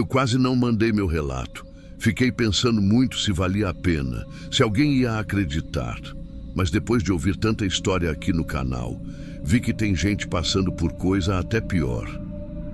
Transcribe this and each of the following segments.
quase não mandei meu relato. Fiquei pensando muito se valia a pena, se alguém ia acreditar. Mas depois de ouvir tanta história aqui no canal, vi que tem gente passando por coisa até pior.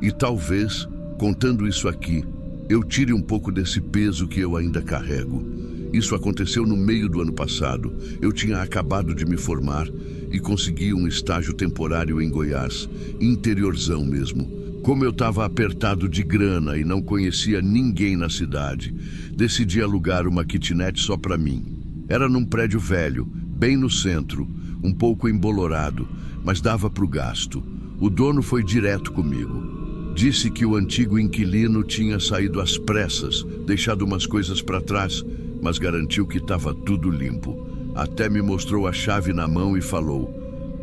E talvez, contando isso aqui, eu tire um pouco desse peso que eu ainda carrego. Isso aconteceu no meio do ano passado. Eu tinha acabado de me formar e consegui um estágio temporário em Goiás, interiorzão mesmo. Como eu estava apertado de grana e não conhecia ninguém na cidade, decidi alugar uma kitnet só para mim. Era num prédio velho, bem no centro, um pouco embolorado, mas dava para o gasto. O dono foi direto comigo. Disse que o antigo inquilino tinha saído às pressas, deixado umas coisas para trás, mas garantiu que estava tudo limpo. Até me mostrou a chave na mão e falou: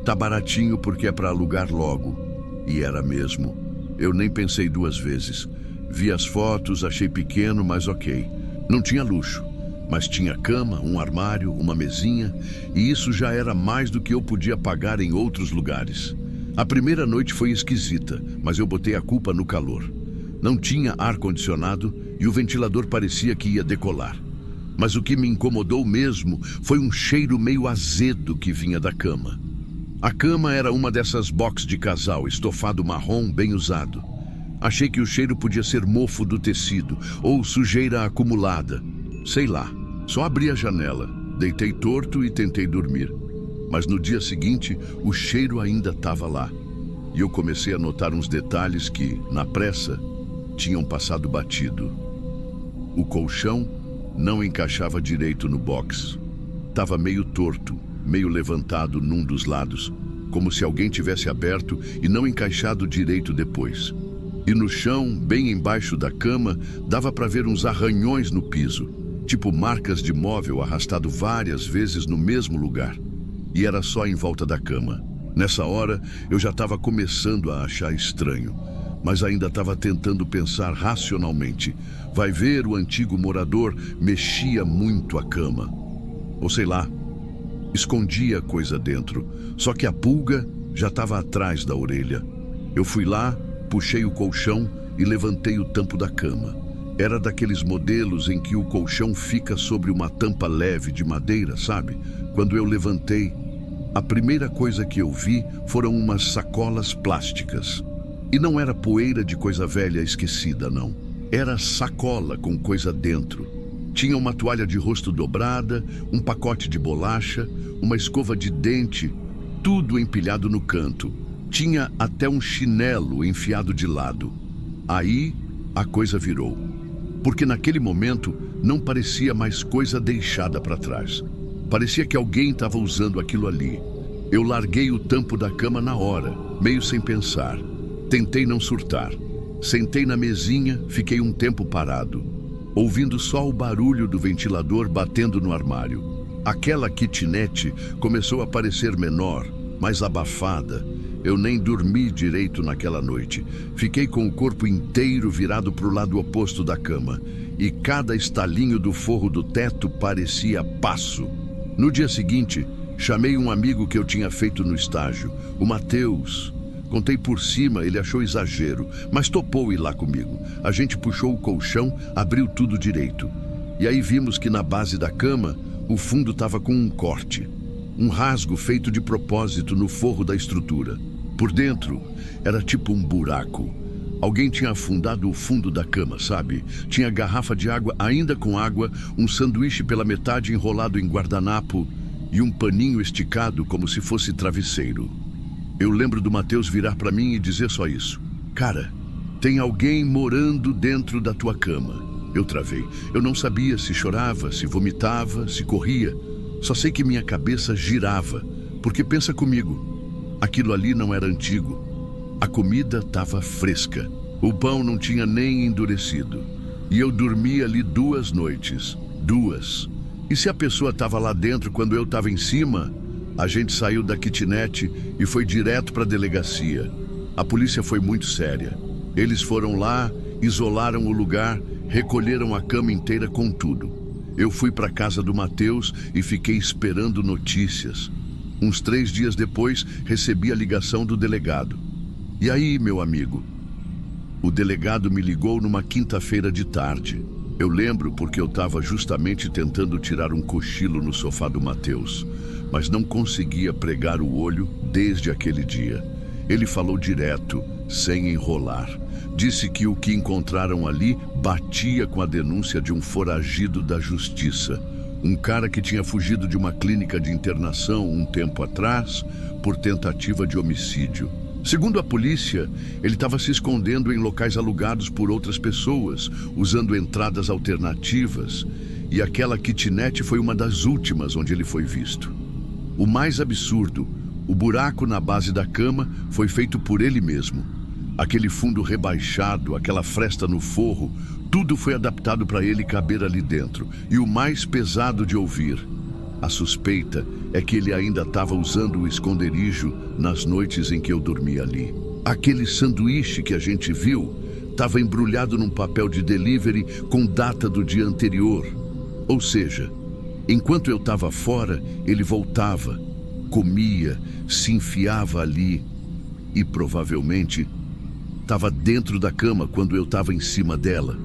"Tá baratinho porque é para alugar logo." E era mesmo. Eu nem pensei duas vezes. Vi as fotos, achei pequeno, mas ok. Não tinha luxo, mas tinha cama, um armário, uma mesinha, e isso já era mais do que eu podia pagar em outros lugares. A primeira noite foi esquisita, mas eu botei a culpa no calor. Não tinha ar-condicionado e o ventilador parecia que ia decolar. Mas o que me incomodou mesmo foi um cheiro meio azedo que vinha da cama. A cama era uma dessas box de casal, estofado marrom bem usado. Achei que o cheiro podia ser mofo do tecido ou sujeira acumulada. Sei lá, só abri a janela, deitei torto e tentei dormir. Mas no dia seguinte, o cheiro ainda estava lá. E eu comecei a notar uns detalhes que, na pressa, tinham passado batido. O colchão não encaixava direito no box. Estava meio torto, meio levantado num dos lados, como se alguém tivesse aberto e não encaixado direito depois. E no chão, bem embaixo da cama, dava para ver uns arranhões no piso, tipo marcas de móvel arrastado várias vezes no mesmo lugar. E era só em volta da cama. Nessa hora, eu já estava começando a achar estranho, mas ainda estava tentando pensar racionalmente. Vai ver, o antigo morador mexia muito a cama. Ou sei lá, escondia coisa dentro, só que a pulga já estava atrás da orelha. Eu fui lá, puxei o colchão e levantei o tampo da cama. Era daqueles modelos em que o colchão fica sobre uma tampa leve de madeira, sabe? Quando eu levantei, a primeira coisa que eu vi foram umas sacolas plásticas. E não era poeira de coisa velha esquecida, não. Era sacola com coisa dentro. Tinha uma toalha de rosto dobrada, um pacote de bolacha, uma escova de dente, tudo empilhado no canto. Tinha até um chinelo enfiado de lado. Aí a coisa virou. Porque naquele momento não parecia mais coisa deixada para trás. Parecia que alguém estava usando aquilo ali. Eu larguei o tampo da cama na hora, meio sem pensar. Tentei não surtar. Sentei na mesinha, fiquei um tempo parado, ouvindo só o barulho do ventilador batendo no armário. Aquela kitnet começou a parecer menor, mais abafada. Eu nem dormi direito naquela noite. Fiquei com o corpo inteiro virado para o lado oposto da cama, e cada estalinho do forro do teto parecia passo. No dia seguinte, chamei um amigo que eu tinha feito no estágio, o Matheus. Contei por cima, ele achou exagero, mas topou ir lá comigo. A gente puxou o colchão, abriu tudo direito. E aí vimos que na base da cama, o fundo estava com um corte. Um rasgo feito de propósito no forro da estrutura. Por dentro, era tipo um buraco. Alguém tinha afundado o fundo da cama, sabe? Tinha garrafa de água ainda com água, um sanduíche pela metade enrolado em guardanapo e um paninho esticado como se fosse travesseiro. Eu lembro do Matheus virar para mim e dizer só isso. "Cara, tem alguém morando dentro da tua cama." Eu travei. Eu não sabia se chorava, se vomitava, se corria. Só sei que minha cabeça girava. Porque pensa comigo, aquilo ali não era antigo. A comida estava fresca. O pão não tinha nem endurecido. E eu dormi ali 2 noites. 2. E se a pessoa estava lá dentro quando eu estava em cima? A gente saiu da kitnet e foi direto para a delegacia. A polícia foi muito séria. Eles foram lá, isolaram o lugar, recolheram a cama inteira com tudo. Eu fui para a casa do Matheus e fiquei esperando notícias. Uns 3 dias depois, recebi a ligação do delegado. "E aí, meu amigo?" O delegado me ligou numa quinta-feira de tarde. Eu lembro porque eu estava justamente tentando tirar um cochilo no sofá do Matheus, mas não conseguia pregar o olho desde aquele dia. Ele falou direto, sem enrolar. Disse que o que encontraram ali batia com a denúncia de um foragido da justiça. Um cara que tinha fugido de uma clínica de internação um tempo atrás por tentativa de homicídio. Segundo a polícia, ele estava se escondendo em locais alugados por outras pessoas, usando entradas alternativas, e aquela kitnet foi uma das últimas onde ele foi visto. O mais absurdo, o buraco na base da cama foi feito por ele mesmo. Aquele fundo rebaixado, aquela fresta no forro, tudo foi adaptado para ele caber ali dentro. E o mais pesado de ouvir, a suspeita é que ele ainda estava usando o esconderijo nas noites em que eu dormia ali. Aquele sanduíche que a gente viu estava embrulhado num papel de delivery com data do dia anterior. Ou seja, enquanto eu estava fora, ele voltava, comia, se enfiava ali e provavelmente estava dentro da cama quando eu estava em cima dela.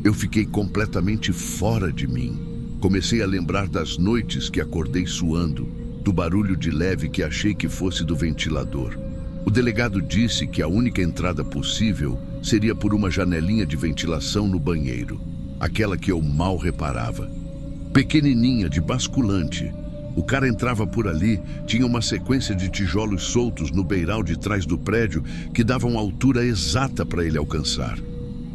Eu fiquei completamente fora de mim. Comecei a lembrar das noites que acordei suando, do barulho de leve que achei que fosse do ventilador. O delegado disse que a única entrada possível seria por uma janelinha de ventilação no banheiro, aquela que eu mal reparava. Pequenininha, de basculante. O cara entrava por ali, tinha uma sequência de tijolos soltos no beiral de trás do prédio que davam a altura exata para ele alcançar.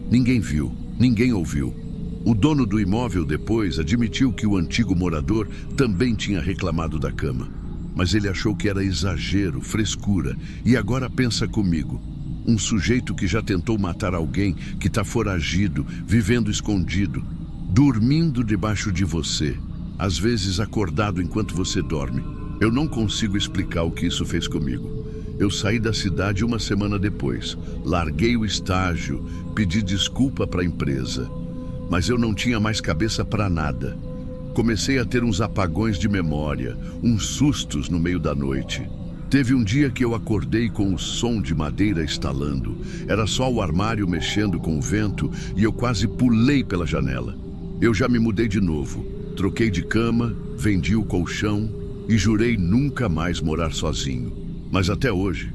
Ninguém viu, ninguém ouviu. O dono do imóvel depois admitiu que o antigo morador também tinha reclamado da cama. Mas ele achou que era exagero, frescura, e agora pensa comigo. Um sujeito que já tentou matar alguém, que está foragido, vivendo escondido, dormindo debaixo de você, às vezes acordado enquanto você dorme. Eu não consigo explicar o que isso fez comigo. Eu saí da cidade uma semana depois, larguei o estágio, pedi desculpa para a empresa. Mas eu não tinha mais cabeça para nada. Comecei a ter uns apagões de memória, uns sustos no meio da noite. Teve um dia que eu acordei com o som de madeira estalando. Era só o armário mexendo com o vento e eu quase pulei pela janela. Eu já me mudei de novo. Troquei de cama, vendi o colchão e jurei nunca mais morar sozinho. Mas até hoje,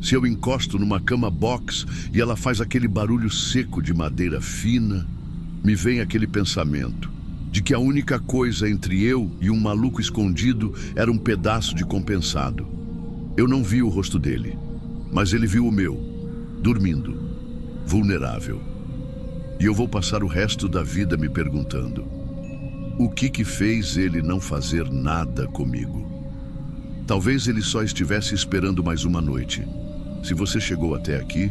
se eu encosto numa cama box e ela faz aquele barulho seco de madeira fina, me vem aquele pensamento de que a única coisa entre eu e um maluco escondido era um pedaço de compensado. Eu não vi o rosto dele, mas ele viu o meu, dormindo, vulnerável. E eu vou passar o resto da vida me perguntando: o que fez ele não fazer nada comigo? Talvez ele só estivesse esperando mais uma noite. Se você chegou até aqui,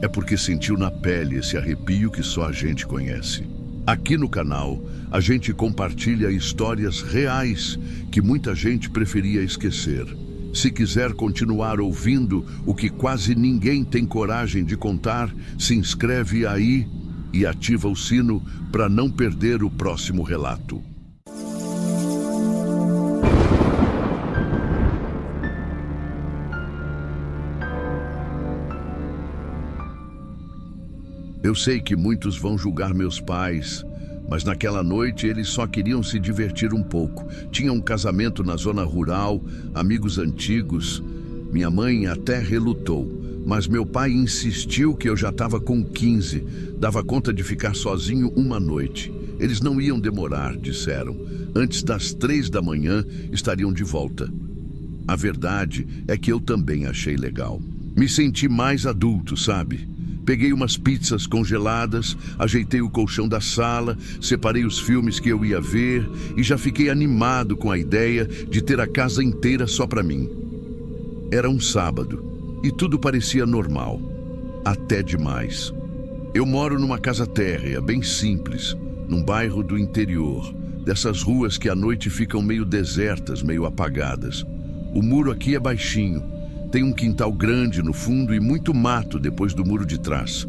é porque sentiu na pele esse arrepio que só a gente conhece. Aqui no canal, a gente compartilha histórias reais que muita gente preferia esquecer. Se quiser continuar ouvindo o que quase ninguém tem coragem de contar, se inscreve aí e ativa o sino para não perder o próximo relato. Eu sei que muitos vão julgar meus pais, mas naquela noite eles só queriam se divertir um pouco. Tinha um casamento na zona rural, amigos antigos. Minha mãe até relutou, mas meu pai insistiu que eu já estava com 15, dava conta de ficar sozinho uma noite. Eles não iam demorar, disseram. Antes das 3 da manhã estariam de volta. A verdade é que eu também achei legal. Me senti mais adulto, sabe? Peguei umas pizzas congeladas, ajeitei o colchão da sala, separei os filmes que eu ia ver e já fiquei animado com a ideia de ter a casa inteira só para mim. Era um sábado e tudo parecia normal, até demais. Eu moro numa casa térrea, bem simples, num bairro do interior, dessas ruas que à noite ficam meio desertas, meio apagadas. O muro aqui é baixinho. Tem um quintal grande no fundo e muito mato depois do muro de trás.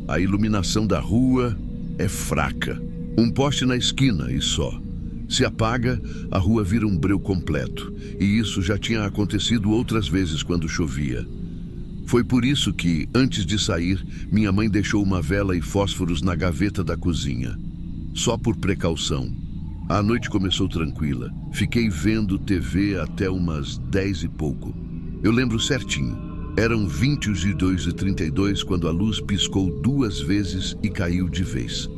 A iluminação da rua é fraca. Um poste na esquina e só. Se apaga, a rua vira um breu completo. E isso já tinha acontecido outras vezes quando chovia. Foi por isso que, antes de sair, minha mãe deixou uma vela e fósforos na gaveta da cozinha. Só por precaução. A noite começou tranquila. Fiquei vendo TV até umas 10 e pouco. Eu lembro certinho. Eram 22h32 quando a luz piscou 2 vezes e caiu de vez.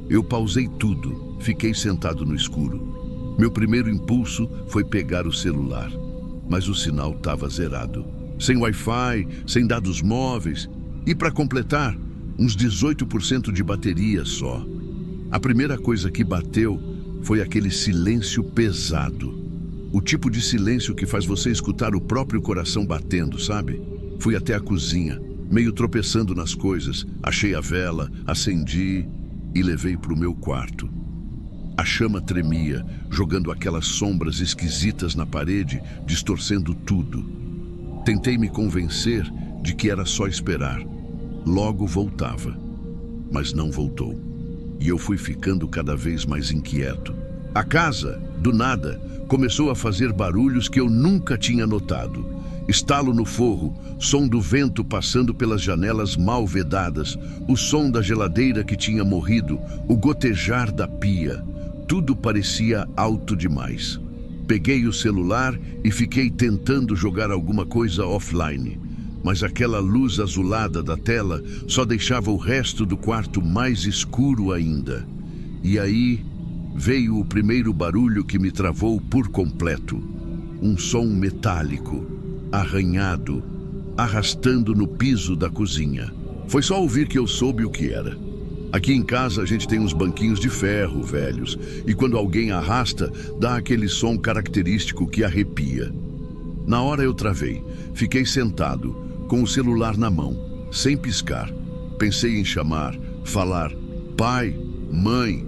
Eu pausei tudo. Fiquei sentado no escuro. Meu primeiro impulso foi pegar o celular. Mas o sinal estava zerado. Sem Wi-Fi, sem dados móveis. E para completar, uns 18% de bateria só. A primeira coisa que bateu foi aquele silêncio pesado. O tipo de silêncio que faz você escutar o próprio coração batendo, sabe? Fui até a cozinha, meio tropeçando nas coisas. Achei a vela, acendi e levei para o meu quarto. A chama tremia, jogando aquelas sombras esquisitas na parede, distorcendo tudo. Tentei me convencer de que era só esperar. Logo voltava. Mas não voltou. E eu fui ficando cada vez mais inquieto. A casa, do nada, começou a fazer barulhos que eu nunca tinha notado. Estalo no forro, som do vento passando pelas janelas mal vedadas, o som da geladeira que tinha morrido, o gotejar da pia. Tudo parecia alto demais. Peguei o celular e fiquei tentando jogar alguma coisa offline. Mas aquela luz azulada da tela só deixava o resto do quarto mais escuro ainda. E aí veio o primeiro barulho que me travou por completo. Um som metálico, arranhado, arrastando no piso da cozinha. Foi só ouvir que eu soube o que era. Aqui em casa a gente tem uns banquinhos de ferro velhos, e quando alguém arrasta, dá aquele som característico que arrepia. Na hora eu travei, fiquei sentado, com o celular na mão, sem piscar. Pensei em chamar, falar, pai, mãe,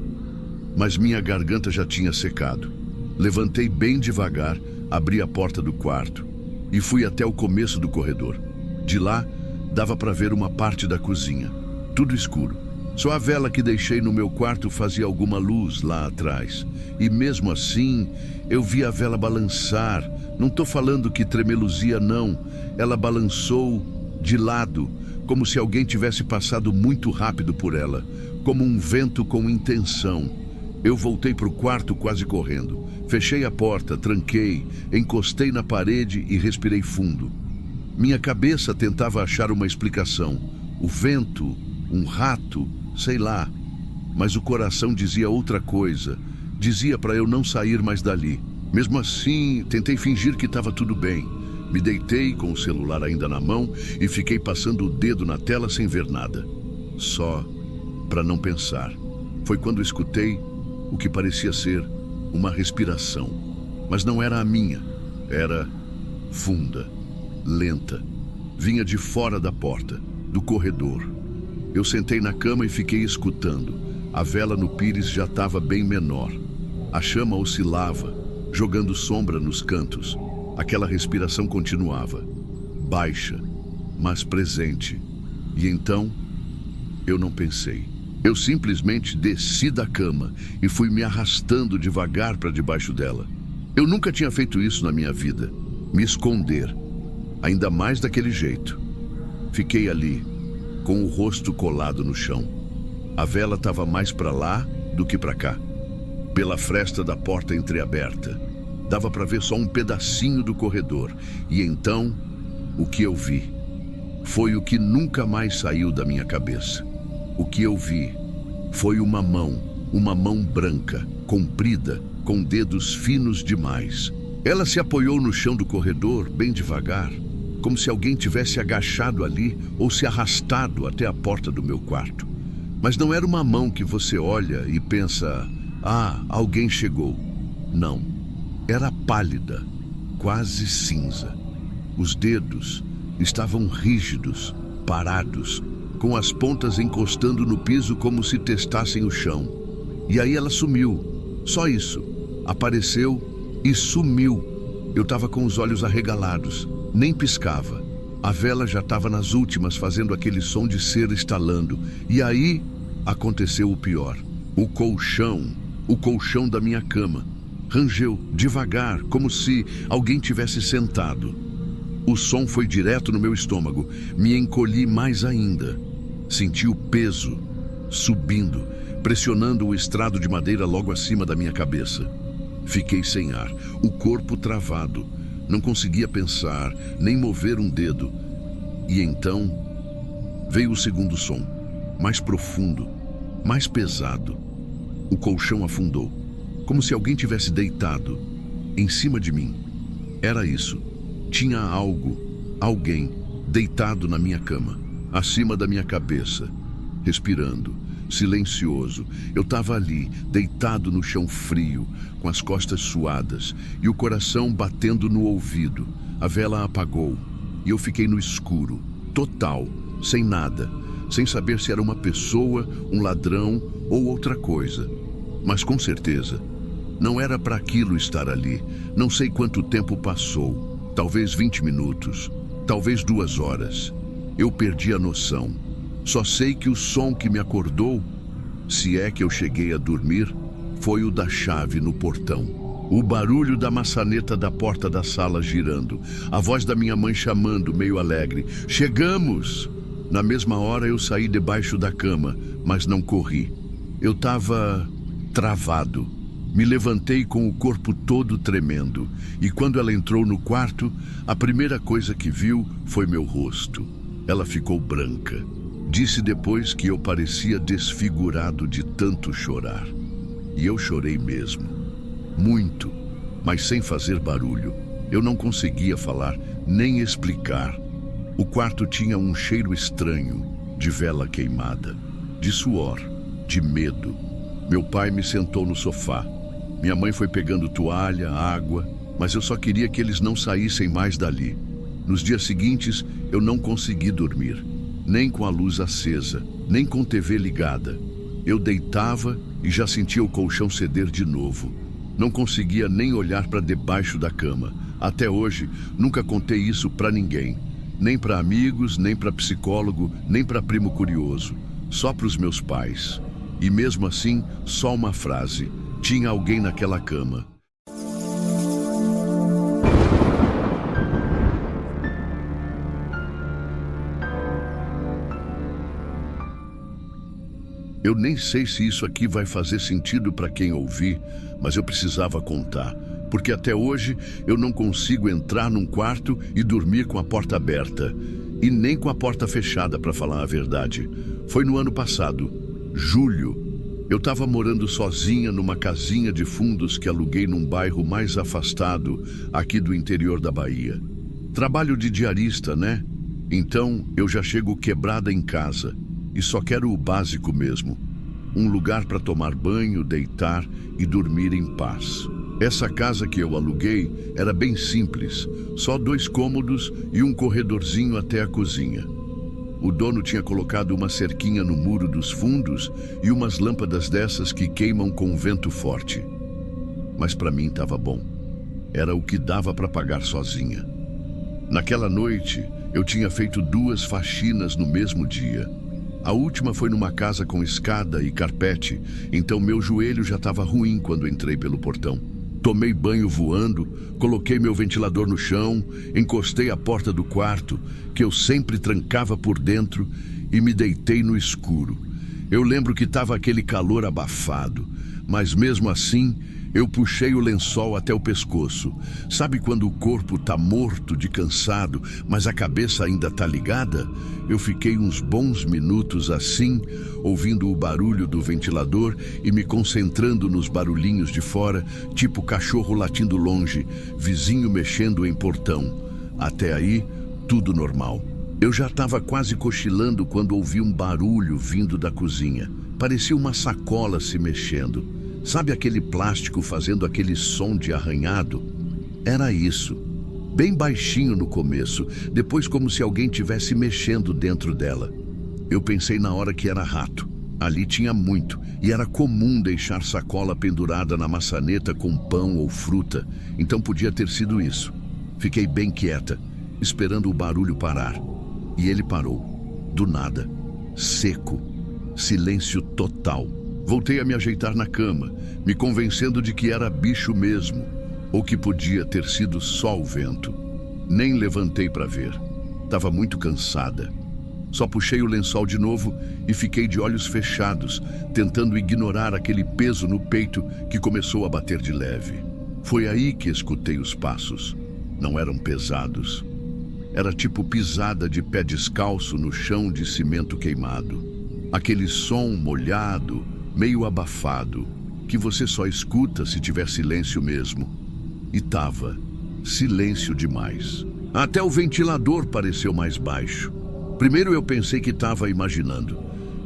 mas minha garganta já tinha secado. Levantei bem devagar, abri a porta do quarto e fui até o começo do corredor. De lá, dava para ver uma parte da cozinha, tudo escuro. Só a vela que deixei no meu quarto fazia alguma luz lá atrás. E mesmo assim, eu vi a vela balançar. Não tô falando que tremeluzia, não. Ela balançou de lado, como se alguém tivesse passado muito rápido por ela, como um vento com intenção. Eu voltei pro quarto quase correndo. Fechei a porta, tranquei, encostei na parede e respirei fundo. Minha cabeça tentava achar uma explicação. O vento, um rato, sei lá, mas o coração dizia outra coisa. Dizia para eu não sair mais dali. Mesmo assim, tentei fingir que estava tudo bem. Me deitei com o celular ainda na mão e fiquei passando o dedo na tela sem ver nada. Só para não pensar. Foi quando escutei o que parecia ser uma respiração. Mas não era a minha. Era funda, lenta. Vinha de fora da porta, do corredor. Eu sentei na cama e fiquei escutando. A vela no pires já estava bem menor. A chama oscilava, jogando sombra nos cantos. Aquela respiração continuava, baixa, mas presente. E então, eu não pensei. Eu simplesmente desci da cama e fui me arrastando devagar para debaixo dela. Eu nunca tinha feito isso na minha vida. Me esconder, ainda mais daquele jeito. Fiquei ali, com o rosto colado no chão. A vela estava mais para lá do que para cá. Pela fresta da porta entreaberta, dava para ver só um pedacinho do corredor. E então, o que eu vi foi o que nunca mais saiu da minha cabeça. O que eu vi foi uma mão branca, comprida, com dedos finos demais. Ela se apoiou no chão do corredor, bem devagar, como se alguém tivesse agachado ali ou se arrastado até a porta do meu quarto. Mas não era uma mão que você olha e pensa, ah, alguém chegou. Não, era pálida, quase cinza. Os dedos estavam rígidos, parados, com as pontas encostando no piso como se testassem o chão. E aí ela sumiu, só isso. Apareceu e sumiu. Eu estava com os olhos arregalados, nem piscava. A vela já estava nas últimas, fazendo aquele som de cera estalando. E aí aconteceu o pior. O colchão da minha cama, rangeu devagar, como se alguém tivesse sentado. O som foi direto no meu estômago. Me encolhi mais ainda. Senti o peso subindo, pressionando o estrado de madeira logo acima da minha cabeça. Fiquei sem ar, o corpo travado. Não conseguia pensar, nem mover um dedo. E então veio o segundo som, mais profundo, mais pesado. O colchão afundou, como se alguém tivesse deitado em cima de mim. Era isso. Tinha alguém deitado na minha cama, acima da minha cabeça, respirando, silencioso. Eu estava ali, deitado no chão frio, com as costas suadas e o coração batendo no ouvido. A vela apagou e eu fiquei no escuro, total, sem nada, sem saber se era uma pessoa, um ladrão ou outra coisa. Mas com certeza, não era para aquilo estar ali. Não sei quanto tempo passou. Talvez 20 minutos, talvez 2 horas. Eu perdi a noção. Só sei que o som que me acordou, se é que eu cheguei a dormir, foi o da chave no portão. O barulho da maçaneta da porta da sala girando. A voz da minha mãe chamando, meio alegre. Chegamos! Na mesma hora eu saí debaixo da cama, mas não corri. Eu estava travado. Me levantei com o corpo todo tremendo, e quando ela entrou no quarto, a primeira coisa que viu foi meu rosto. Ela ficou branca. Disse depois que eu parecia desfigurado de tanto chorar. E eu chorei mesmo. Muito, mas sem fazer barulho. Eu não conseguia falar, nem explicar. O quarto tinha um cheiro estranho, de vela queimada, de suor, de medo. Meu pai me sentou no sofá. Minha mãe foi pegando toalha, água, mas eu só queria que eles não saíssem mais dali. Nos dias seguintes, eu não consegui dormir, nem com a luz acesa, nem com TV ligada. Eu deitava e já sentia o colchão ceder de novo. Não conseguia nem olhar para debaixo da cama. Até hoje, nunca contei isso para ninguém. Nem para amigos, nem para psicólogo, nem para primo curioso. Só para os meus pais. E mesmo assim, só uma frase. Tinha alguém naquela cama. Eu nem sei se isso aqui vai fazer sentido para quem ouvir, mas eu precisava contar, porque até hoje eu não consigo entrar num quarto e dormir com a porta aberta, e nem com a porta fechada, para falar a verdade. Foi no ano passado, julho. Eu estava morando sozinha numa casinha de fundos que aluguei num bairro mais afastado aqui do interior da Bahia. Trabalho de diarista, né? Então eu já chego quebrada em casa e só quero o básico mesmo. Um lugar para tomar banho, deitar e dormir em paz. Essa casa que eu aluguei era bem simples, só 2 cômodos e um corredorzinho até a cozinha. O dono tinha colocado uma cerquinha no muro dos fundos e umas lâmpadas dessas que queimam com vento forte. Mas para mim estava bom. Era o que dava para pagar sozinha. Naquela noite, eu tinha feito 2 faxinas no mesmo dia. A última foi numa casa com escada e carpete, então meu joelho já estava ruim quando entrei pelo portão. Tomei banho voando, coloquei meu ventilador no chão, encostei a porta do quarto, que eu sempre trancava por dentro, e me deitei no escuro. Eu lembro que estava aquele calor abafado, mas mesmo assim eu puxei o lençol até o pescoço. Sabe quando o corpo tá morto de cansado, mas a cabeça ainda tá ligada? Eu fiquei uns bons minutos assim, ouvindo o barulho do ventilador e me concentrando nos barulhinhos de fora, tipo cachorro latindo longe, vizinho mexendo em portão. Até aí, tudo normal. Eu já estava quase cochilando quando ouvi um barulho vindo da cozinha. Parecia uma sacola se mexendo. Sabe aquele plástico fazendo aquele som de arranhado? Era isso. Bem baixinho no começo, depois como se alguém tivesse mexendo dentro dela. Eu pensei na hora que era rato. Ali tinha muito, e era comum deixar sacola pendurada na maçaneta com pão ou fruta, então podia ter sido isso. Fiquei bem quieta, esperando o barulho parar. E ele parou. Do nada. Seco. Silêncio total. Voltei a me ajeitar na cama, me convencendo de que era bicho mesmo, ou que podia ter sido só o vento. Nem levantei para ver. Estava muito cansada. Só puxei o lençol de novo e fiquei de olhos fechados, tentando ignorar aquele peso no peito que começou a bater de leve. Foi aí que escutei os passos. Não eram pesados. Era tipo pisada de pé descalço no chão de cimento queimado. Aquele som molhado, meio abafado, que você só escuta se tiver silêncio mesmo. E tava silêncio demais. Até o ventilador pareceu mais baixo. Primeiro eu pensei que estava imaginando.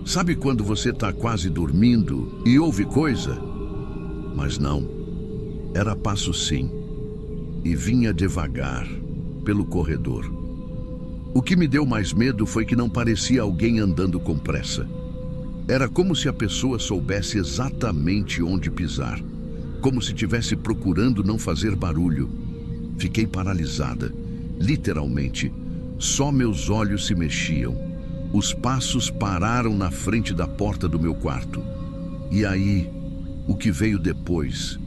Sabe quando você está quase dormindo e ouve coisa? Mas não. Era passo sim. E vinha devagar, pelo corredor. O que me deu mais medo foi que não parecia alguém andando com pressa. Era como se a pessoa soubesse exatamente onde pisar. Como se estivesse procurando não fazer barulho. Fiquei paralisada, literalmente. Só meus olhos se mexiam. Os passos pararam na frente da porta do meu quarto. E aí, o que veio depois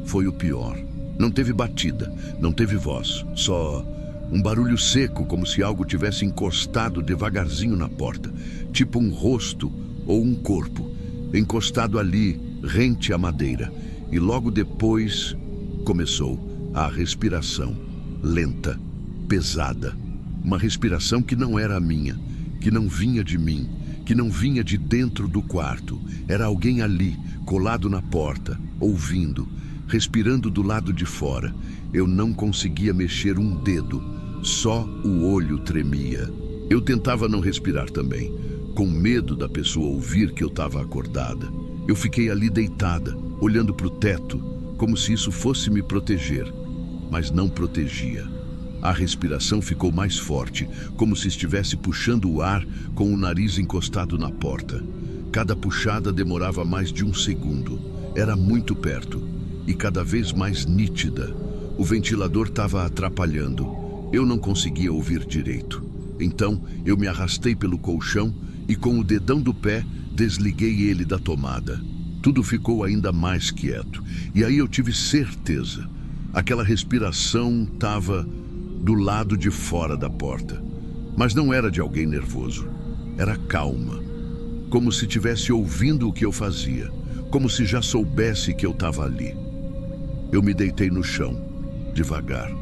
foi o pior. Não teve batida, não teve voz, só um barulho seco, como se algo tivesse encostado devagarzinho na porta, tipo um rosto ou um corpo, encostado ali, rente à madeira. E logo depois começou a respiração, lenta, pesada. Uma respiração que não era a minha, que não vinha de mim, que não vinha de dentro do quarto. Era alguém ali, colado na porta, ouvindo, respirando do lado de fora. Eu não conseguia mexer um dedo, só o olho tremia. Eu tentava não respirar também, com medo da pessoa ouvir que eu estava acordada. Eu fiquei ali deitada, olhando para o teto, como se isso fosse me proteger, mas não protegia. A respiração ficou mais forte, como se estivesse puxando o ar com o nariz encostado na porta. Cada puxada demorava mais de um segundo. Era muito perto e cada vez mais nítida. O ventilador estava atrapalhando. Eu não conseguia ouvir direito. Então, eu me arrastei pelo colchão e com o dedão do pé desliguei ele da tomada. Tudo ficou ainda mais quieto. E aí eu tive certeza. Aquela respiração estava do lado de fora da porta. Mas não era de alguém nervoso. Era calma. Como se estivesse ouvindo o que eu fazia. Como se já soubesse que eu estava ali. Eu me deitei no chão, devagar,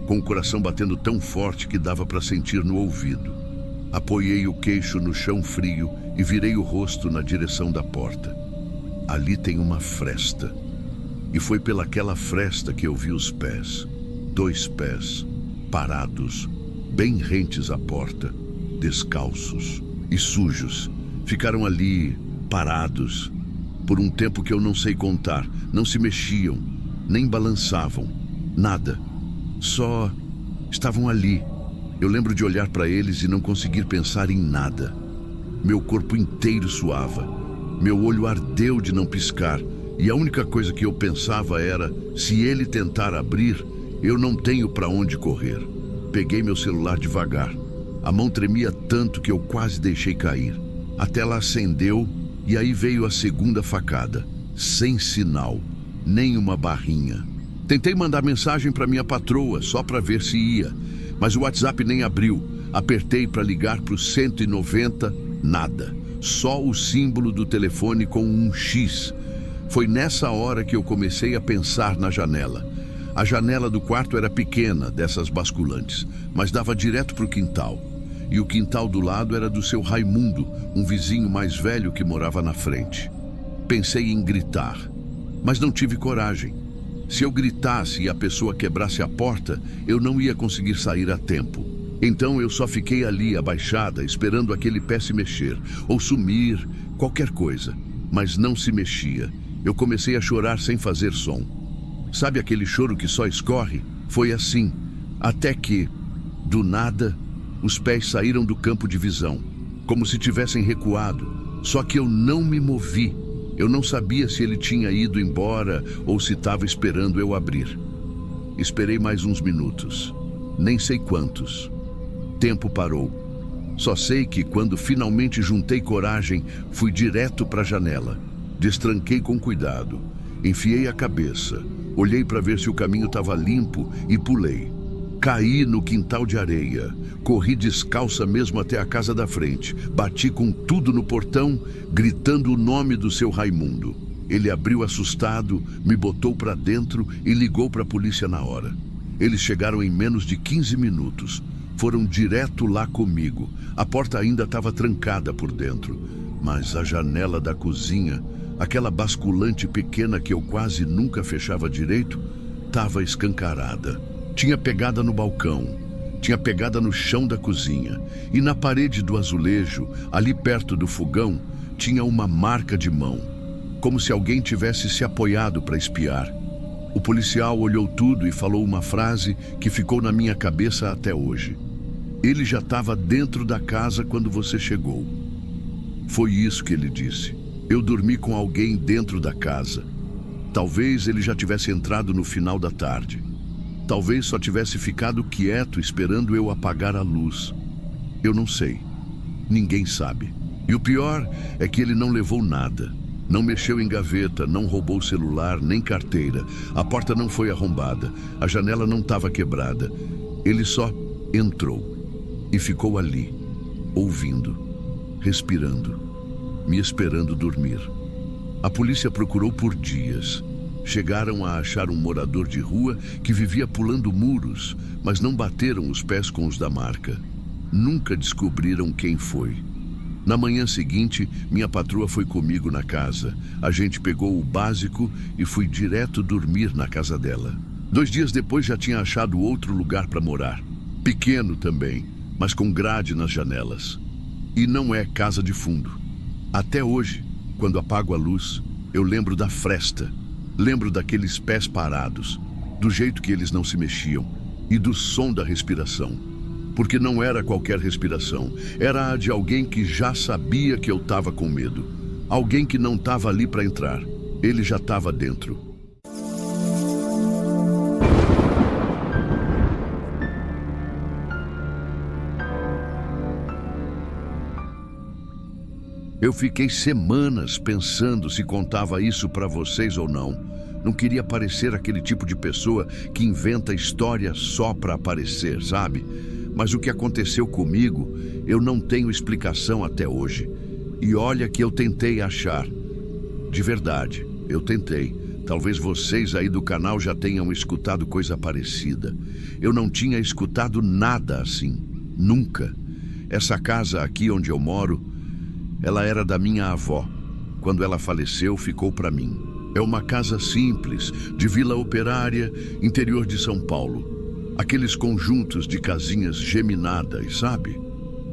com o coração batendo tão forte que dava para sentir no ouvido. Apoiei o queixo no chão frio e virei o rosto na direção da porta. Ali tem uma fresta. E foi pelaquela fresta que eu vi os pés. 2 pés, parados, bem rentes à porta, descalços e sujos. Ficaram ali, parados, por um tempo que eu não sei contar. Não se mexiam, nem balançavam, nada. Só estavam ali. Eu lembro de olhar para eles e não conseguir pensar em nada. Meu corpo inteiro suava. Meu olho ardeu de não piscar. E a única coisa que eu pensava era, se ele tentar abrir, eu não tenho para onde correr. Peguei meu celular devagar. A mão tremia tanto que eu quase deixei cair. A tela acendeu e aí veio a segunda facada. Sem sinal, nem uma barrinha. Tentei mandar mensagem para minha patroa, só para ver se ia. Mas o WhatsApp nem abriu. Apertei para ligar para o 190, nada. Só o símbolo do telefone com um X. Foi nessa hora que eu comecei a pensar na janela. A janela do quarto era pequena, dessas basculantes, mas dava direto para o quintal. E o quintal do lado era do seu Raimundo, um vizinho mais velho que morava na frente. Pensei em gritar, mas não tive coragem. Se eu gritasse e a pessoa quebrasse a porta, eu não ia conseguir sair a tempo. Então eu só fiquei ali, abaixada, esperando aquele pé se mexer, ou sumir, qualquer coisa. Mas não se mexia. Eu comecei a chorar sem fazer som. Sabe aquele choro que só escorre? Foi assim, até que, do nada, os pés saíram do campo de visão, como se tivessem recuado. Só que eu não me movi. Eu não sabia se ele tinha ido embora ou se estava esperando eu abrir. Esperei mais uns minutos, nem sei quantos. Tempo parou. Só sei que quando finalmente juntei coragem, fui direto para a janela. Destranquei com cuidado, enfiei a cabeça, olhei para ver se o caminho estava limpo e pulei. Caí no quintal de areia. Corri descalça mesmo até a casa da frente. Bati com tudo no portão, gritando o nome do seu Raimundo. Ele abriu assustado, me botou para dentro e ligou para a polícia na hora. Eles chegaram em menos de 15 minutos. Foram direto lá comigo. A porta ainda estava trancada por dentro, mas a janela da cozinha, aquela basculante pequena que eu quase nunca fechava direito, estava escancarada. Tinha pegada no balcão, tinha pegada no chão da cozinha e na parede do azulejo, ali perto do fogão, tinha uma marca de mão, como se alguém tivesse se apoiado para espiar. O policial olhou tudo e falou uma frase que ficou na minha cabeça até hoje. Ele já estava dentro da casa quando você chegou. Foi isso que ele disse. Eu dormi com alguém dentro da casa. Talvez ele já tivesse entrado no final da tarde. Talvez só tivesse ficado quieto esperando eu apagar a luz. Eu não sei. Ninguém sabe. E o pior é que ele não levou nada. Não mexeu em gaveta, não roubou celular, nem carteira. A porta não foi arrombada. A janela não estava quebrada. Ele só entrou e ficou ali, ouvindo, respirando, me esperando dormir. A polícia procurou por dias. Chegaram a achar um morador de rua que vivia pulando muros, mas não bateram os pés com os da marca. Nunca descobriram quem foi. Na manhã seguinte, minha patroa foi comigo na casa. A gente pegou o básico e fui direto dormir na casa dela. 2 dias depois já tinha achado outro lugar para morar. Pequeno também, mas com grade nas janelas. E não é casa de fundo. Até hoje, quando apago a luz, eu lembro da fresta. Lembro daqueles pés parados, do jeito que eles não se mexiam e do som da respiração. Porque não era qualquer respiração, era a de alguém que já sabia que eu estava com medo. Alguém que não estava ali para entrar, ele já estava dentro. Eu fiquei semanas pensando se contava isso para vocês ou não. Não queria parecer aquele tipo de pessoa que inventa história só para aparecer, sabe? Mas o que aconteceu comigo, eu não tenho explicação até hoje. E olha que eu tentei achar. De verdade, eu tentei. Talvez vocês aí do canal já tenham escutado coisa parecida. Eu não tinha escutado nada assim. Nunca. Essa casa aqui onde eu moro, ela era da minha avó. Quando ela faleceu, ficou para mim. É uma casa simples, de Vila Operária, interior de São Paulo. Aqueles conjuntos de casinhas geminadas, sabe?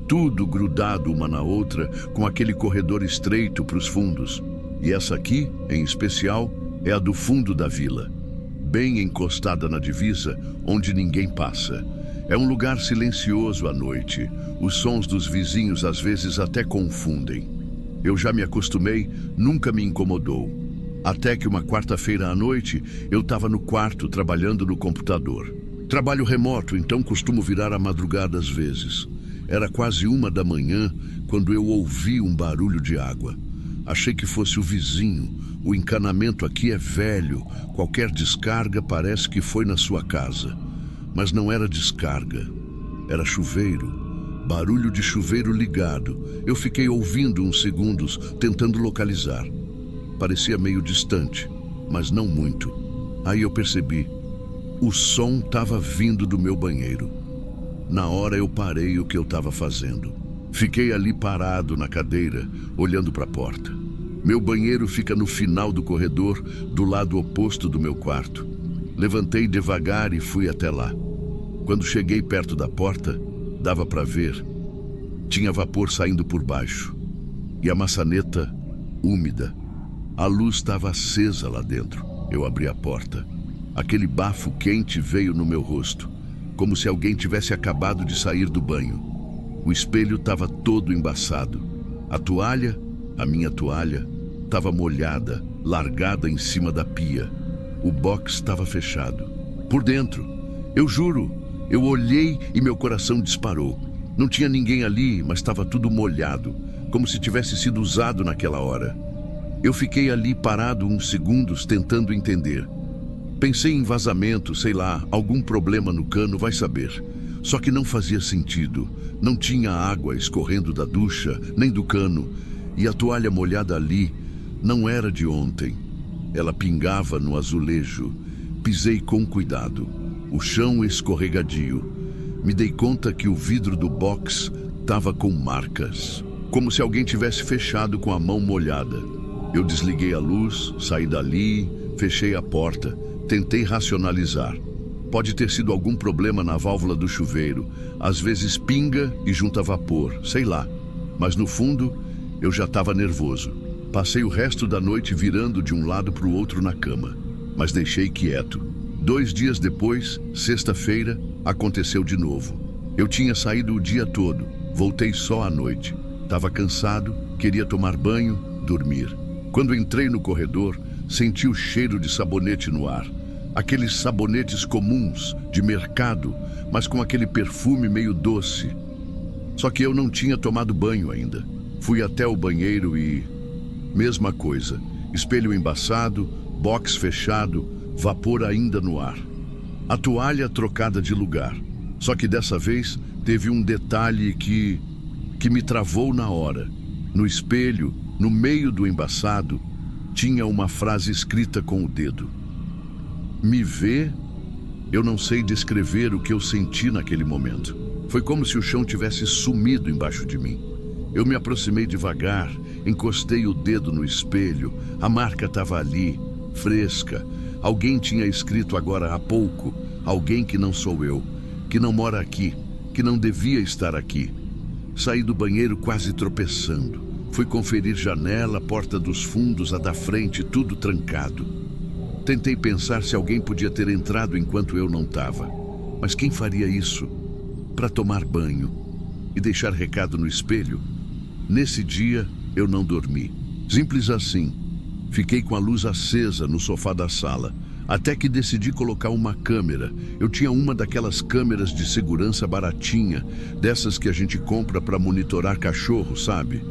Tudo grudado uma na outra, com aquele corredor estreito para os fundos. E essa aqui, em especial, é a do fundo da vila. Bem encostada na divisa, onde ninguém passa. É um lugar silencioso à noite. Os sons dos vizinhos às vezes até confundem. Eu já me acostumei, nunca me incomodou. Até que uma quarta-feira à noite, eu estava no quarto trabalhando no computador. Trabalho remoto, então costumo virar à madrugada às vezes. Era quase 1 da manhã quando eu ouvi um barulho de água. Achei que fosse o vizinho. O encanamento aqui é velho. Qualquer descarga parece que foi na sua casa. Mas não era descarga. Era chuveiro. Barulho de chuveiro ligado. Eu fiquei ouvindo uns segundos, tentando localizar. Parecia meio distante, mas não muito. Aí eu percebi. O som estava vindo do meu banheiro. Na hora eu parei o que eu estava fazendo. Fiquei ali parado na cadeira, olhando para a porta. Meu banheiro fica no final do corredor, do lado oposto do meu quarto. Levantei devagar e fui até lá. Quando cheguei perto da porta, dava para ver. Tinha vapor saindo por baixo. E a maçaneta úmida. A luz estava acesa lá dentro. Eu abri a porta. Aquele bafo quente veio no meu rosto, como se alguém tivesse acabado de sair do banho. O espelho estava todo embaçado. A toalha, a minha toalha, estava molhada, largada em cima da pia. O box estava fechado. Por dentro, eu juro, eu olhei e meu coração disparou. Não tinha ninguém ali, mas estava tudo molhado, como se tivesse sido usado naquela hora. Eu fiquei ali parado uns segundos tentando entender. Pensei em vazamento, sei lá, algum problema no cano, vai saber. Só que não fazia sentido. Não tinha água escorrendo da ducha, nem do cano. E a toalha molhada ali não era de ontem. Ela pingava no azulejo. Pisei com cuidado. O chão escorregadio. Me dei conta que o vidro do box estava com marcas, como se alguém tivesse fechado com a mão molhada. Eu desliguei a luz, saí dali, fechei a porta, tentei racionalizar. Pode ter sido algum problema na válvula do chuveiro. Às vezes pinga e junta vapor, sei lá. Mas no fundo, eu já estava nervoso. Passei o resto da noite virando de um lado para o outro na cama, mas deixei quieto. 2 dias depois, sexta-feira, aconteceu de novo. Eu tinha saído o dia todo, voltei só à noite. Estava cansado, queria tomar banho, dormir. Quando entrei no corredor, senti o cheiro de sabonete no ar. Aqueles sabonetes comuns, de mercado, mas com aquele perfume meio doce. Só que eu não tinha tomado banho ainda. Fui até o banheiro e... mesma coisa. Espelho embaçado, box fechado, vapor ainda no ar. A toalha trocada de lugar. Só que dessa vez teve um detalhe que me travou na hora. No espelho, no meio do embaçado, tinha uma frase escrita com o dedo. Me vê? Eu não sei descrever o que eu senti naquele momento. Foi como se o chão tivesse sumido embaixo de mim. Eu me aproximei devagar, encostei o dedo no espelho. A marca estava ali, fresca. Alguém tinha escrito agora há pouco. Alguém que não sou eu, que não mora aqui, que não devia estar aqui. Saí do banheiro quase tropeçando. Fui conferir janela, porta dos fundos, a da frente, tudo trancado. Tentei pensar se alguém podia ter entrado enquanto eu não estava. Mas quem faria isso? Para tomar banho e deixar recado no espelho? Nesse dia, eu não dormi. Simples assim. Fiquei com a luz acesa no sofá da sala, até que decidi colocar uma câmera. Eu tinha uma daquelas câmeras de segurança baratinha, dessas que a gente compra para monitorar cachorro, sabe?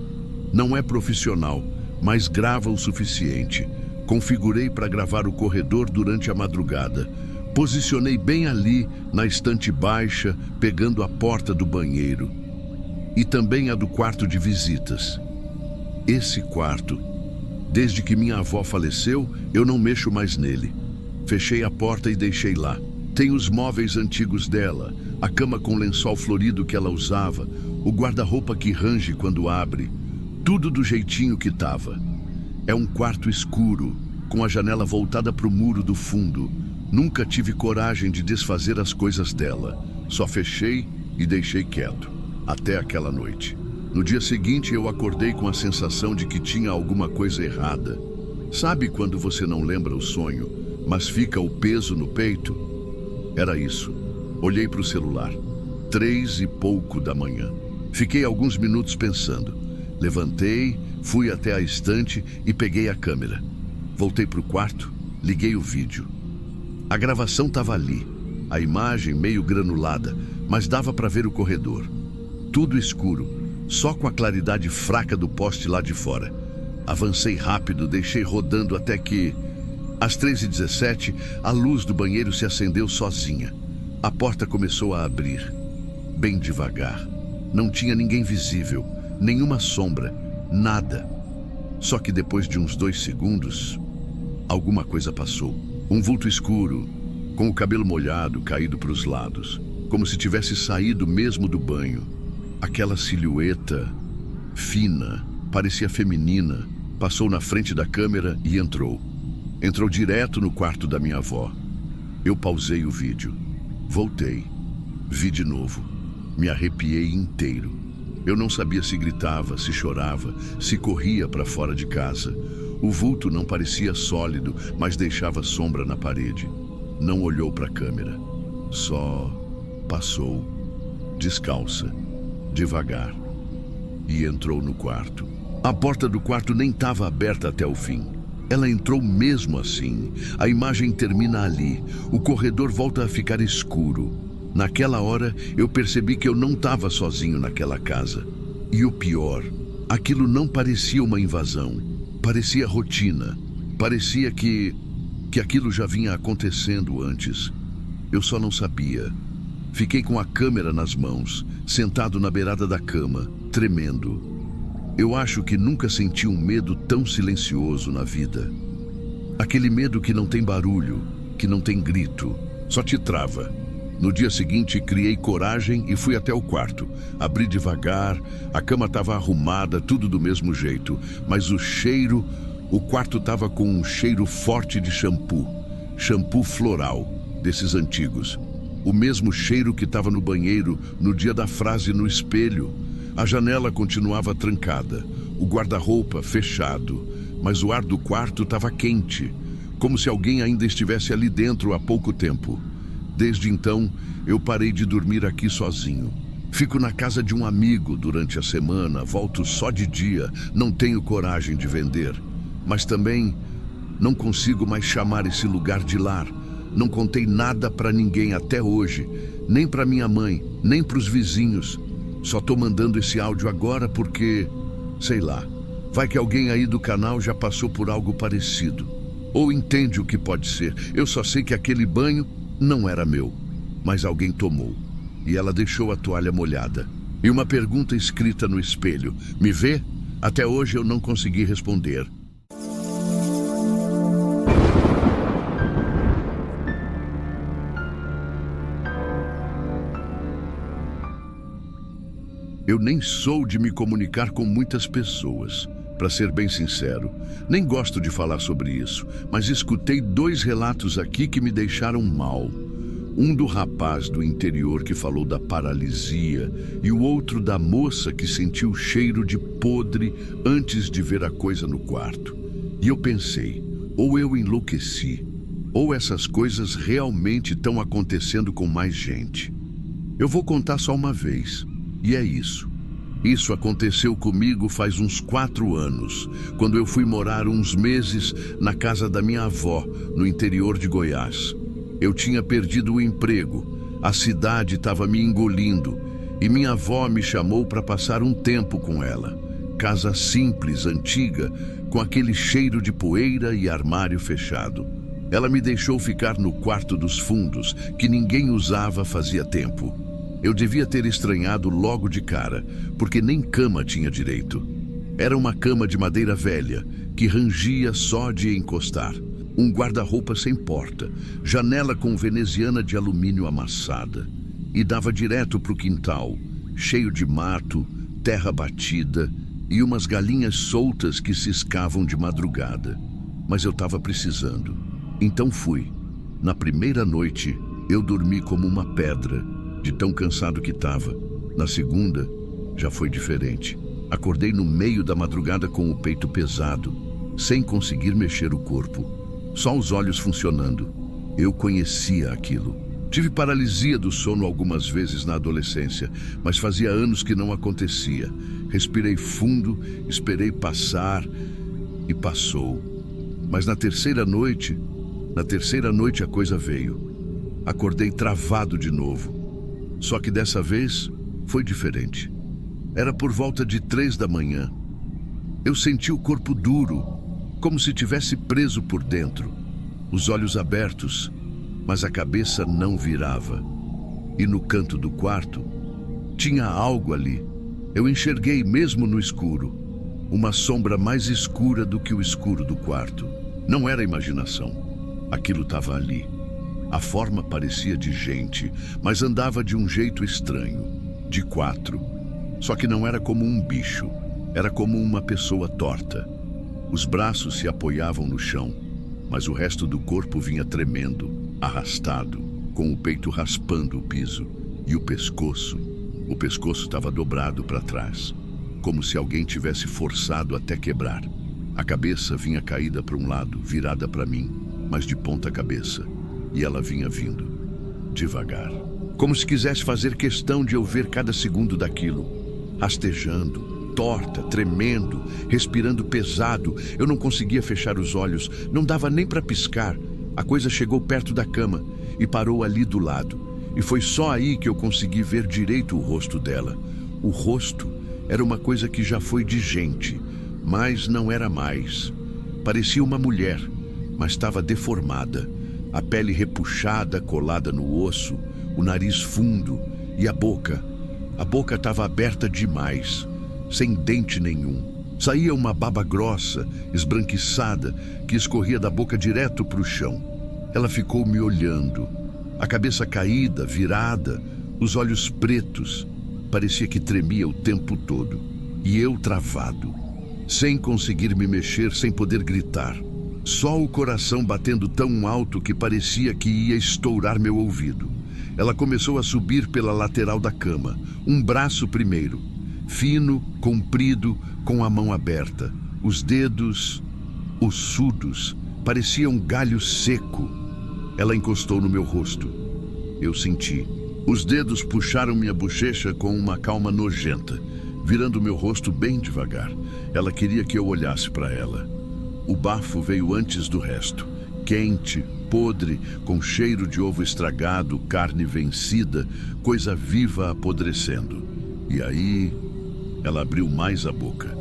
Não é profissional, mas grava o suficiente. Configurei para gravar o corredor durante a madrugada. Posicionei bem ali, na estante baixa, pegando a porta do banheiro. E também a do quarto de visitas. Esse quarto, desde que minha avó faleceu, eu não mexo mais nele. Fechei a porta e deixei lá. Tem os móveis antigos dela, a cama com lençol florido que ela usava, o guarda-roupa que range quando abre. Tudo do jeitinho que estava. É um quarto escuro, com a janela voltada para o muro do fundo. Nunca tive coragem de desfazer as coisas dela. Só fechei e deixei quieto. Até aquela noite. No dia seguinte eu acordei com a sensação de que tinha alguma coisa errada. Sabe quando você não lembra o sonho, mas fica o peso no peito? Era isso. Olhei para o celular. 3 e pouco da manhã. Fiquei alguns minutos pensando. Levantei, fui até a estante e peguei a câmera. Voltei para o quarto, liguei o vídeo. A gravação estava ali. A imagem meio granulada, mas dava para ver o corredor. Tudo escuro, só com a claridade fraca do poste lá de fora. Avancei rápido, deixei rodando até que... às 3h17, a luz do banheiro se acendeu sozinha. A porta começou a abrir, bem devagar. Não tinha ninguém visível, nenhuma sombra, nada. Só que depois de uns 2 segundos, alguma coisa passou. Um vulto escuro, com o cabelo molhado, caído para os lados, como se tivesse saído mesmo do banho. Aquela silhueta fina, parecia feminina, passou na frente da câmera e entrou. Entrou direto no quarto da minha avó. Eu pausei o vídeo. Voltei. Vi de novo. Me arrepiei inteiro. Eu não sabia se gritava, se chorava, se corria para fora de casa. O vulto não parecia sólido, mas deixava sombra na parede. Não olhou para a câmera. Só passou, descalça, devagar, e entrou no quarto. A porta do quarto nem estava aberta até o fim. Ela entrou mesmo assim. A imagem termina ali. O corredor volta a ficar escuro. Naquela hora, eu percebi que eu não estava sozinho naquela casa. E o pior, aquilo não parecia uma invasão. Parecia rotina. Parecia que que aquilo já vinha acontecendo antes. Eu só não sabia. Fiquei com a câmera nas mãos, sentado na beirada da cama, tremendo. Eu acho que nunca senti um medo tão silencioso na vida. Aquele medo que não tem barulho, que não tem grito, só te trava. No dia seguinte, criei coragem e fui até o quarto. Abri devagar, a cama estava arrumada, tudo do mesmo jeito. Mas o quarto estava com um cheiro forte de shampoo. Shampoo floral, desses antigos. O mesmo cheiro que estava no banheiro no dia da frase no espelho. A janela continuava trancada, o guarda-roupa fechado, mas o ar do quarto estava quente, como se alguém ainda estivesse ali dentro há pouco tempo. Desde então, eu parei de dormir aqui sozinho. Fico na casa de um amigo durante a semana, volto só de dia, não tenho coragem de vender. Mas também não consigo mais chamar esse lugar de lar. Não contei nada para ninguém até hoje, nem para minha mãe, nem para os vizinhos. Só tô mandando esse áudio agora porque, sei lá, vai que alguém aí do canal já passou por algo parecido. Ou entende o que pode ser. Eu só sei que aquele banho não era meu, mas alguém tomou. E ela deixou a toalha molhada. E uma pergunta escrita no espelho. Me vê? Até hoje eu não consegui responder. Eu nem sou de me comunicar com muitas pessoas. Para ser bem sincero, nem gosto de falar sobre isso, mas escutei 2 relatos aqui que me deixaram mal. Um do rapaz do interior que falou da paralisia e o outro da moça que sentiu o cheiro de podre antes de ver a coisa no quarto. E eu pensei, ou eu enlouqueci, ou essas coisas realmente estão acontecendo com mais gente. Eu vou contar só uma vez, e é isso. Isso aconteceu comigo faz uns 4 anos, quando eu fui morar uns meses na casa da minha avó, no interior de Goiás. Eu tinha perdido o emprego, a cidade estava me engolindo e minha avó me chamou para passar um tempo com ela. Casa simples, antiga, com aquele cheiro de poeira e armário fechado. Ela me deixou ficar no quarto dos fundos, que ninguém usava fazia tempo. Eu devia ter estranhado logo de cara, porque nem cama tinha direito. Era uma cama de madeira velha, que rangia só de encostar. Um guarda-roupa sem porta, janela com veneziana de alumínio amassada. E dava direto para o quintal, cheio de mato, terra batida e umas galinhas soltas que ciscavam de madrugada. Mas eu estava precisando. Então fui. Na primeira noite, eu dormi como uma pedra, de tão cansado que estava. Na segunda, já foi diferente. Acordei no meio da madrugada com o peito pesado, sem conseguir mexer o corpo. Só os olhos funcionando. Eu conhecia aquilo. Tive paralisia do sono algumas vezes na adolescência, mas fazia anos que não acontecia. Respirei fundo, esperei passar e passou. Mas na terceira noite a coisa veio. Acordei travado de novo. Só que dessa vez foi diferente. Era por volta de 3 da manhã. Eu senti o corpo duro, como se tivesse preso por dentro. Os olhos abertos, mas a cabeça não virava. E no canto do quarto, tinha algo ali. Eu enxerguei mesmo no escuro. Uma sombra mais escura do que o escuro do quarto. Não era imaginação. Aquilo estava ali. A forma parecia de gente, mas andava de um jeito estranho, de 4. Só que não era como um bicho, era como uma pessoa torta. Os braços se apoiavam no chão, mas o resto do corpo vinha tremendo, arrastado, com o peito raspando o piso. E o pescoço estava dobrado para trás, como se alguém tivesse forçado até quebrar. A cabeça vinha caída para um lado, virada para mim, mas de ponta cabeça. E ela vinha vindo, devagar, como se quisesse fazer questão de eu ver cada segundo daquilo. Rastejando, torta, tremendo, respirando pesado. Eu não conseguia fechar os olhos, não dava nem para piscar. A coisa chegou perto da cama e parou ali do lado. E foi só aí que eu consegui ver direito o rosto dela. O rosto era uma coisa que já foi de gente, mas não era mais. Parecia uma mulher, mas estava deformada. A pele repuxada, colada no osso, o nariz fundo e a boca. A boca estava aberta demais, sem dente nenhum. Saía uma baba grossa, esbranquiçada, que escorria da boca direto para o chão. Ela ficou me olhando, a cabeça caída, virada, os olhos pretos. Parecia que tremia o tempo todo. E eu travado, sem conseguir me mexer, sem poder gritar. Só o coração batendo tão alto que parecia que ia estourar meu ouvido. Ela começou a subir pela lateral da cama, um braço primeiro, fino, comprido, com a mão aberta. Os dedos, ossudos, pareciam um galho seco. Ela encostou no meu rosto. Eu senti. Os dedos puxaram minha bochecha com uma calma nojenta, virando meu rosto bem devagar. Ela queria que eu olhasse para ela. O bafo veio antes do resto. Quente, podre, com cheiro de ovo estragado, carne vencida, coisa viva apodrecendo. E aí, ela abriu mais a boca.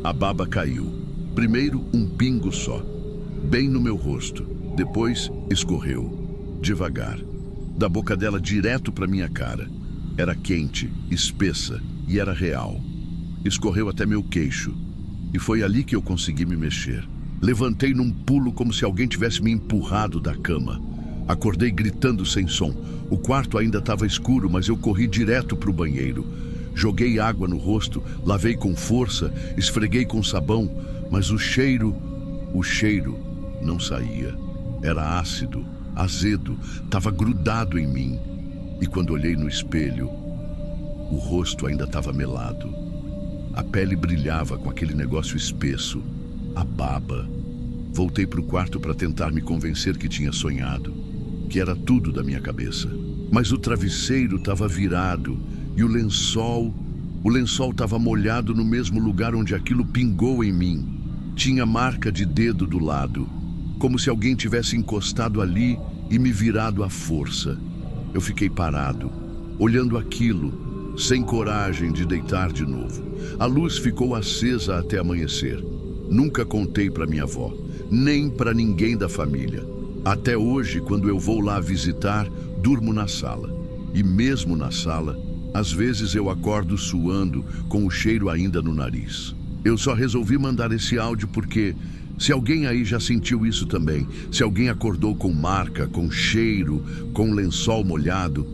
A baba caiu. Primeiro um pingo só, bem no meu rosto. Depois escorreu, devagar, da boca dela direto para minha cara. Era quente, espessa e era real. Escorreu até meu queixo. E foi ali que eu consegui me mexer. Levantei num pulo como se alguém tivesse me empurrado da cama. Acordei gritando sem som. O quarto ainda estava escuro, mas eu corri direto para o banheiro. Joguei água no rosto, lavei com força, esfreguei com sabão, mas o cheiro não saía. Era ácido, azedo, estava grudado em mim. E quando olhei no espelho, o rosto ainda estava melado. A pele brilhava com aquele negócio espesso, a baba. Voltei para o quarto para tentar me convencer que tinha sonhado, que era tudo da minha cabeça. Mas o travesseiro estava virado e o lençol estava molhado no mesmo lugar onde aquilo pingou em mim. Tinha marca de dedo do lado, como se alguém tivesse encostado ali e me virado à força. Eu fiquei parado, olhando aquilo, sem coragem de deitar de novo. A luz ficou acesa até amanhecer. Nunca contei para minha avó, nem para ninguém da família. Até hoje, quando eu vou lá visitar, durmo na sala. E mesmo na sala, às vezes eu acordo suando, com o cheiro ainda no nariz. Eu só resolvi mandar esse áudio porque, se alguém aí já sentiu isso também, se alguém acordou com marca, com cheiro, com lençol molhado,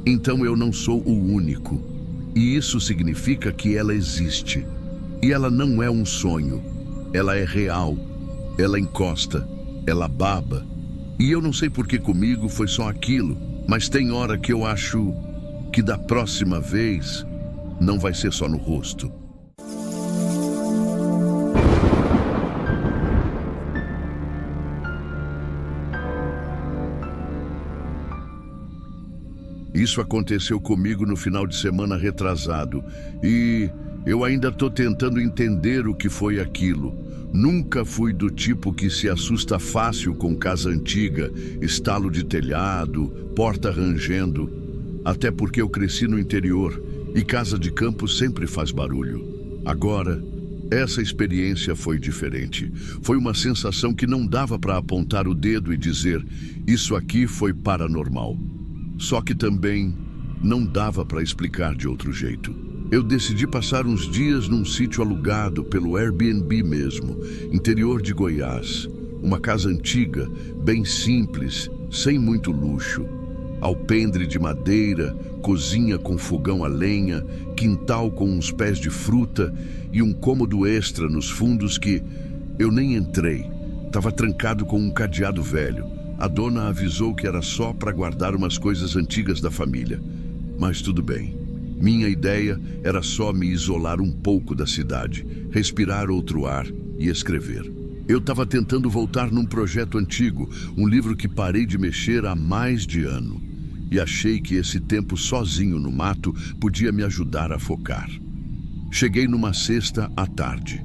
então eu não sou o único. E isso significa que ela existe. E ela não é um sonho. Ela é real. Ela encosta. Ela baba. E eu não sei por que comigo foi só aquilo, mas tem hora que eu acho que da próxima vez não vai ser só no rosto. Isso aconteceu comigo no final de semana retrasado e eu ainda estou tentando entender o que foi aquilo. Nunca fui do tipo que se assusta fácil com casa antiga, estalo de telhado, porta rangendo. Até porque eu cresci no interior e casa de campo sempre faz barulho. Agora, essa experiência foi diferente. Foi uma sensação que não dava para apontar o dedo e dizer, isso aqui foi paranormal. Só que também não dava para explicar de outro jeito. Eu decidi passar uns dias num sítio alugado pelo Airbnb mesmo, interior de Goiás. Uma casa antiga, bem simples, sem muito luxo. Alpendre de madeira, cozinha com fogão a lenha, quintal com uns pés de fruta e um cômodo extra nos fundos que eu nem entrei. Estava trancado com um cadeado velho. A dona avisou que era só para guardar umas coisas antigas da família. Mas tudo bem. Minha ideia era só me isolar um pouco da cidade, respirar outro ar e escrever. Eu estava tentando voltar num projeto antigo, um livro que parei de mexer há mais de ano. E achei que esse tempo sozinho no mato podia me ajudar a focar. Cheguei numa sexta à tarde.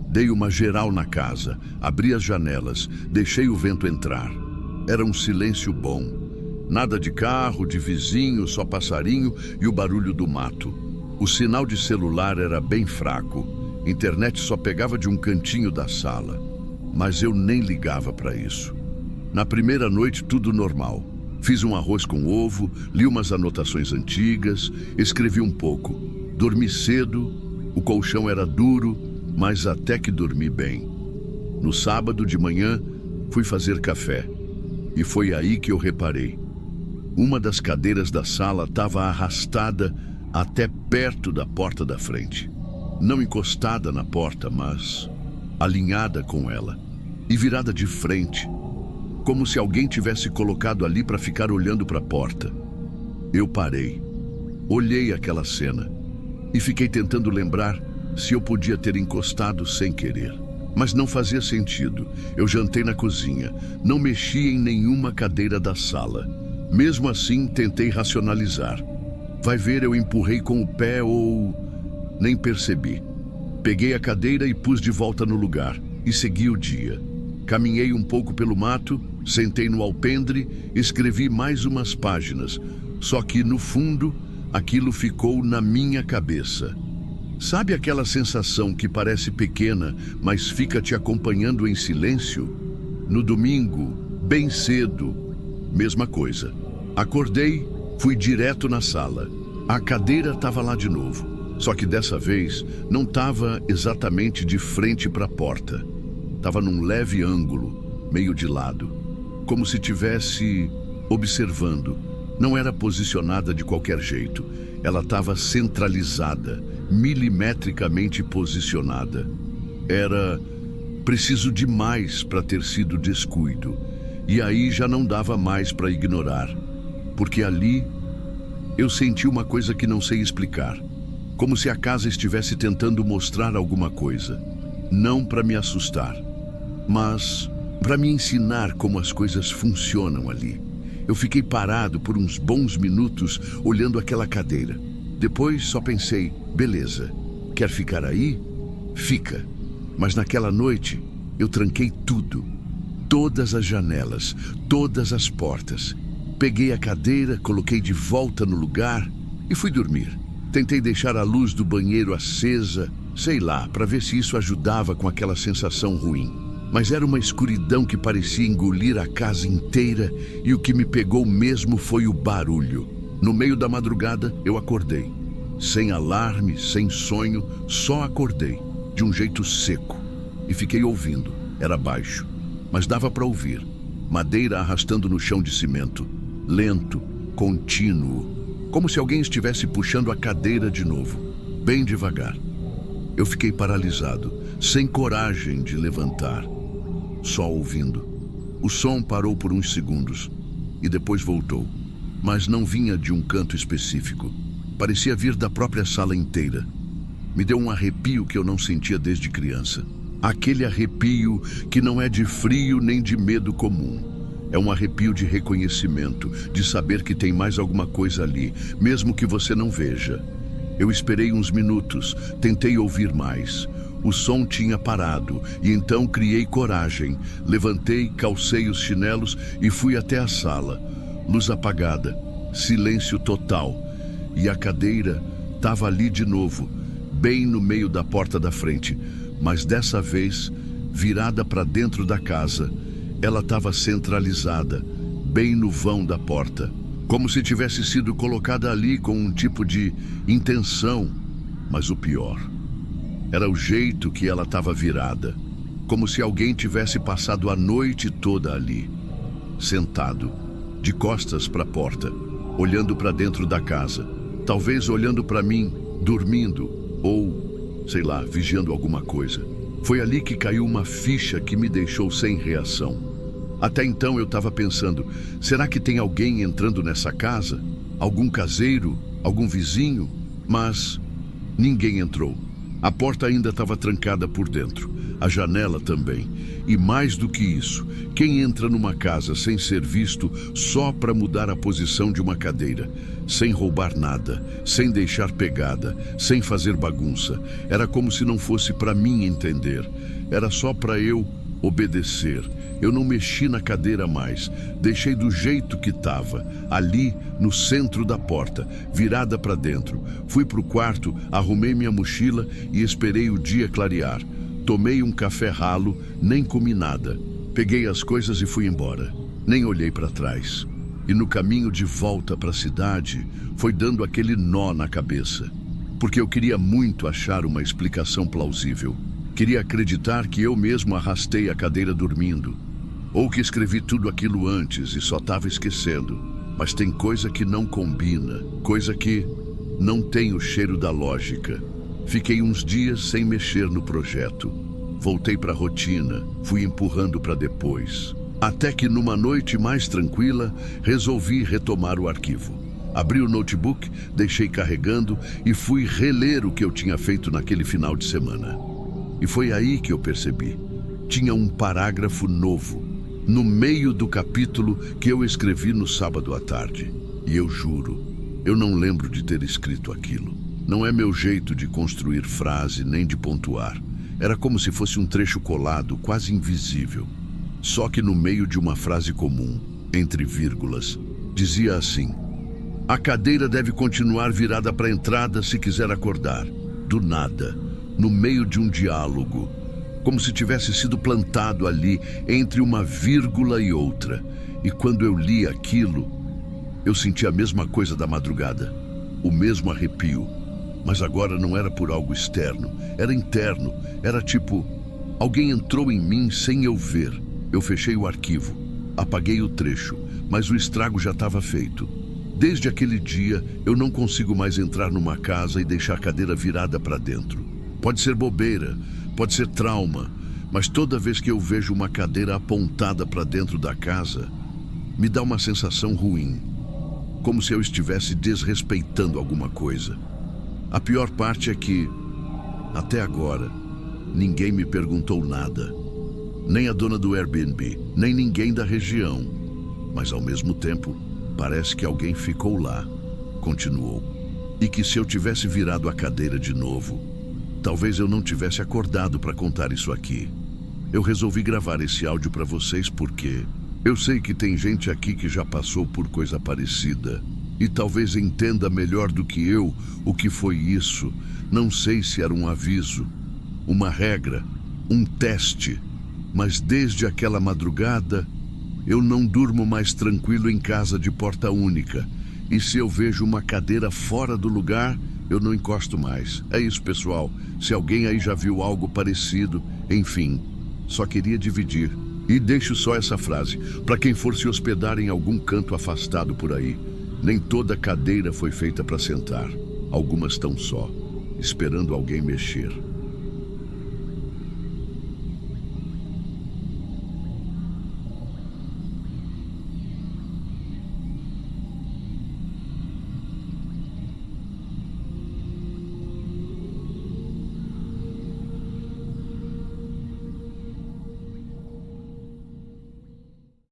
Dei uma geral na casa, abri as janelas, deixei o vento entrar. Era um silêncio bom. Nada de carro, de vizinho, só passarinho e o barulho do mato. O sinal de celular era bem fraco. Internet só pegava de um cantinho da sala. mas eu nem ligava para isso. Na primeira noite, tudo normal. Fiz um arroz com ovo, li umas anotações antigas, escrevi um pouco. Dormi cedo, o colchão era duro, mas até que dormi bem. No sábado de manhã, fui fazer café. E foi aí que eu reparei. Uma das cadeiras da sala estava arrastada até perto da porta da frente. Não encostada na porta, mas alinhada com ela e virada de frente, como se alguém tivesse colocado ali para ficar olhando para a porta. Eu parei, olhei aquela cena e fiquei tentando lembrar se eu podia ter encostado sem querer. Mas não fazia sentido. Eu jantei na cozinha, não mexi em nenhuma cadeira da sala. Mesmo assim, tentei racionalizar. Vai ver, eu empurrei com o pé ou... Nem percebi. Peguei a cadeira e pus de volta no lugar e segui o dia. Caminhei um pouco pelo mato, sentei no alpendre, escrevi mais umas páginas. Só que, no fundo, aquilo ficou na minha cabeça. Sabe aquela sensação que parece pequena, mas fica te acompanhando em silêncio? No domingo, bem cedo, mesma coisa. Acordei, fui direto na sala. A cadeira estava lá de novo. Só que dessa vez não estava exatamente de frente para a porta. Estava num leve ângulo, meio de lado, como se estivesse observando. Não era posicionada de qualquer jeito. Ela estava centralizada, milimetricamente posicionada. Era preciso demais para ter sido descuido. E aí já não dava mais para ignorar. Porque ali eu senti uma coisa que não sei explicar. Como se a casa estivesse tentando mostrar alguma coisa. Não para me assustar, mas para me ensinar como as coisas funcionam ali. Eu fiquei parado por uns bons minutos olhando aquela cadeira. Depois só pensei, beleza, quer ficar aí? Fica. Mas naquela noite eu tranquei tudo. Todas as janelas, todas as portas. Peguei a cadeira, coloquei de volta no lugar e fui dormir. Tentei deixar a luz do banheiro acesa, sei lá, para ver se isso ajudava com aquela sensação ruim. Mas era uma escuridão que parecia engolir a casa inteira e o que me pegou mesmo foi o barulho. No meio da madrugada, eu acordei. Sem alarme, sem sonho, só acordei, de um jeito seco. E fiquei ouvindo. Era baixo, mas dava para ouvir. Madeira arrastando no chão de cimento. Lento, contínuo. Como se alguém estivesse puxando a cadeira de novo, bem devagar. Eu fiquei paralisado, sem coragem de levantar. Só ouvindo. O som parou por uns segundos e depois voltou, mas não vinha de um canto específico. Parecia vir da própria sala inteira. Me deu um arrepio que eu não sentia desde criança. Aquele arrepio que não é de frio nem de medo comum. É um arrepio de reconhecimento, de saber que tem mais alguma coisa ali, mesmo que você não veja. Eu esperei uns minutos, tentei ouvir mais. O som tinha parado e então criei coragem. Levantei, calcei os chinelos e fui até a sala. Luz apagada, silêncio total. E a cadeira estava ali de novo, bem no meio da porta da frente. Mas dessa vez, virada para dentro da casa, ela estava centralizada, bem no vão da porta. Como se tivesse sido colocada ali com um tipo de intenção. Mas o pior era o jeito que ela estava virada, como se alguém tivesse passado a noite toda ali, sentado, de costas para a porta, olhando para dentro da casa, talvez olhando para mim, dormindo, ou, sei lá, vigiando alguma coisa. Foi ali que caiu uma ficha que me deixou sem reação. Até então eu estava pensando, será que tem alguém entrando nessa casa? Algum caseiro? Algum vizinho? Mas ninguém entrou. A porta ainda estava trancada por dentro, a janela também. E mais do que isso, quem entra numa casa sem ser visto só para mudar a posição de uma cadeira, sem roubar nada, sem deixar pegada, sem fazer bagunça, era como se não fosse para mim entender, era só para eu obedecer. Eu não mexi na cadeira mais, deixei do jeito que estava, ali no centro da porta, virada para dentro. Fui para o quarto, arrumei minha mochila e esperei o dia clarear. Tomei um café ralo, nem comi nada. Peguei as coisas e fui embora. Nem olhei para trás. E no caminho de volta para a cidade, foi dando aquele nó na cabeça. Porque eu queria muito achar uma explicação plausível. Queria acreditar que eu mesmo arrastei a cadeira dormindo. Ou que escrevi tudo aquilo antes e só estava esquecendo. Mas tem coisa que não combina, coisa que não tem o cheiro da lógica. Fiquei uns dias sem mexer no projeto. Voltei para a rotina, fui empurrando para depois. Até que numa noite mais tranquila, resolvi retomar o arquivo. Abri o notebook, deixei carregando e fui reler o que eu tinha feito naquele final de semana. E foi aí que eu percebi. Tinha um parágrafo novo, no meio do capítulo que eu escrevi no sábado à tarde. E eu juro, eu não lembro de ter escrito aquilo. Não é meu jeito de construir frase nem de pontuar. Era como se fosse um trecho colado, quase invisível. Só que no meio de uma frase comum, entre vírgulas, dizia assim: a cadeira deve continuar virada para a entrada se quiser acordar. Do nada, no meio de um diálogo, como se tivesse sido plantado ali entre uma vírgula e outra. E quando eu li aquilo, eu senti a mesma coisa da madrugada, o mesmo arrepio. Mas agora não era por algo externo, era interno. Era tipo, alguém entrou em mim sem eu ver. Eu fechei o arquivo, apaguei o trecho, mas o estrago já estava feito. Desde aquele dia, eu não consigo mais entrar numa casa e deixar a cadeira virada para dentro. Pode ser bobeira, pode ser trauma, mas toda vez que eu vejo uma cadeira apontada para dentro da casa, me dá uma sensação ruim, como se eu estivesse desrespeitando alguma coisa. A pior parte é que, até agora, ninguém me perguntou nada. Nem a dona do Airbnb, nem ninguém da região. Mas ao mesmo tempo, parece que alguém ficou lá, continuou. E que se eu tivesse virado a cadeira de novo, talvez eu não tivesse acordado para contar isso aqui. Eu resolvi gravar esse áudio para vocês porque eu sei que tem gente aqui que já passou por coisa parecida e talvez entenda melhor do que eu o que foi isso. Não sei se era um aviso, uma regra, um teste, mas desde aquela madrugada eu não durmo mais tranquilo em casa de porta única. E se eu vejo uma cadeira fora do lugar, eu não encosto mais. É isso, pessoal. Se alguém aí já viu algo parecido, enfim, só queria dividir. E deixo só essa frase, para quem for se hospedar em algum canto afastado por aí. Nem toda cadeira foi feita para sentar. Algumas estão só, esperando alguém mexer.